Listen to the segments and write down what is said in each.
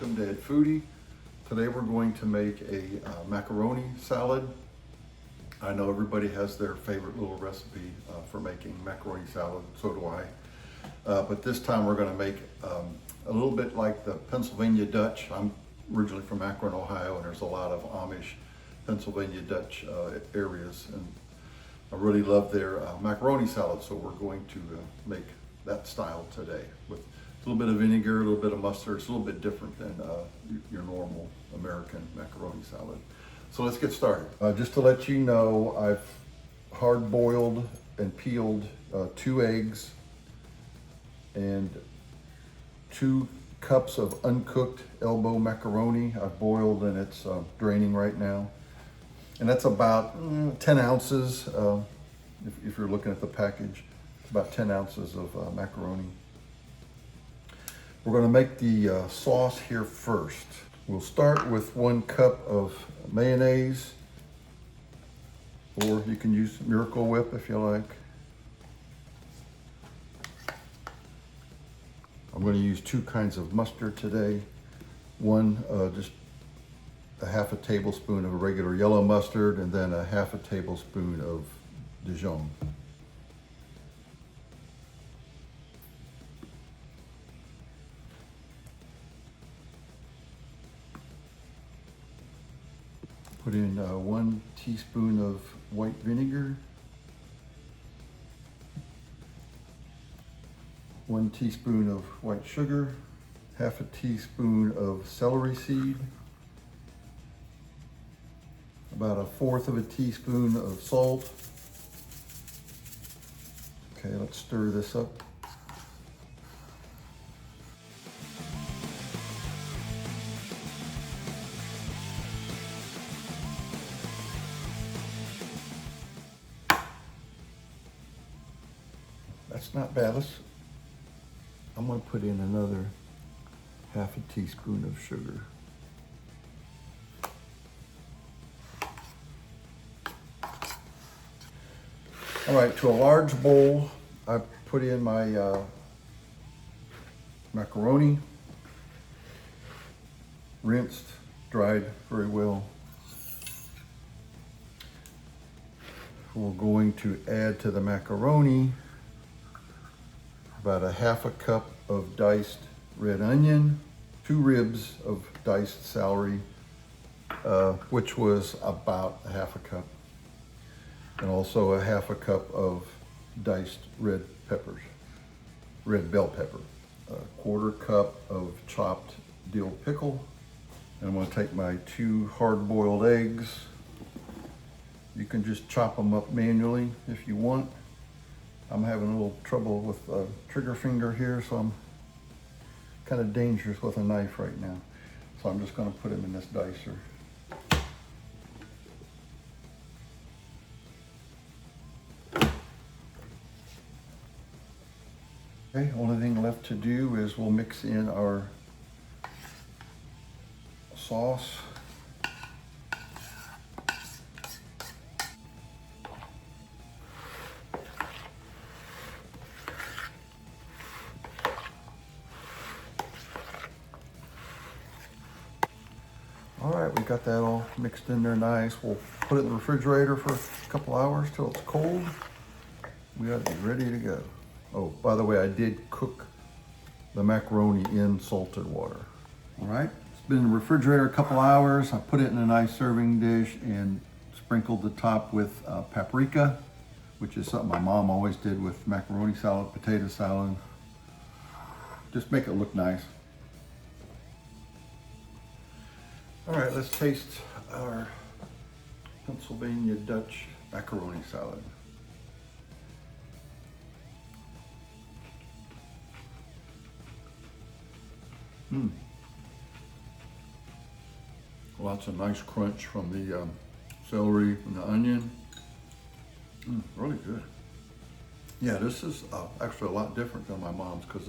welcome to Ed Foodie. Today we're going to make a macaroni salad. I know everybody has their favorite little recipe for making macaroni salad, so do I. But this time we're going to make a little bit like the Pennsylvania Dutch. I'm originally from Akron, Ohio, and there's a lot of Amish Pennsylvania Dutch areas, and I really love their macaroni salad, so we're going to make that style today with a little bit of vinegar, a little bit of mustard. It's a little bit different than your normal American macaroni salad. So let's get started. Just to let you know, I've hard boiled and peeled 2 eggs and 2 cups of uncooked elbow macaroni. I've boiled and it's draining right now. And that's about 10 ounces. If you're looking at the package, it's about 10 ounces of macaroni. We're going to make the sauce here first. We'll start with 1 cup of mayonnaise, or you can use Miracle Whip if you like. I'm going to use 2 kinds of mustard today. One, just a half a tablespoon of regular yellow mustard, and then a half a tablespoon of Dijon. Put in 1 teaspoon of white vinegar, 1 teaspoon of white sugar, half a teaspoon of celery seed, about 1/4 of a teaspoon of salt. Okay, let's stir this up. That's not bad. I'm going to put in another half a teaspoon of sugar. All right, to a large bowl, I put in my macaroni, rinsed, dried very well. We're going to add to the macaroni about 1/2 cup of diced red onion, 2 ribs of diced celery, which was about 1/2 cup, and also 1/2 cup of diced red peppers, red bell pepper, 1/4 cup of chopped dill pickle. And I'm going to take my 2 hard-boiled eggs. You can just chop them up manually if you want. I'm having a little trouble with trigger finger here, so I'm kind of dangerous with a knife right now. So I'm just going to put them in this dicer. Okay, only thing left to do is we'll mix in our sauce. All right, we got that all mixed in there nice. We'll put it in the refrigerator for a couple hours till it's cold. We ought to be ready to go. Oh, by the way, I did cook the macaroni in salted water. All right, it's been in the refrigerator a couple hours. I put it in a nice serving dish and sprinkled the top with paprika, which is something my mom always did with macaroni salad, potato salad. Just make it look nice. All right, let's taste our Pennsylvania Dutch macaroni salad. Lots of nice crunch from the celery and the onion. Really good. Yeah, this is actually a lot different than my mom's, because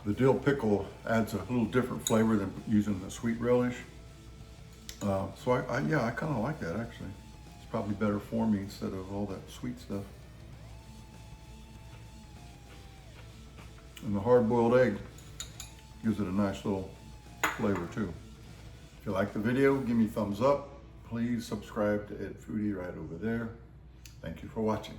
the dill pickle adds a little different flavor than using the sweet relish. So I kind of like that actually. It's probably better for me instead of all that sweet stuff. And the hard-boiled egg gives it a nice little flavor too. If you like the video, give me a thumbs up. Please subscribe to Ed Foodie right over there. Thank you for watching.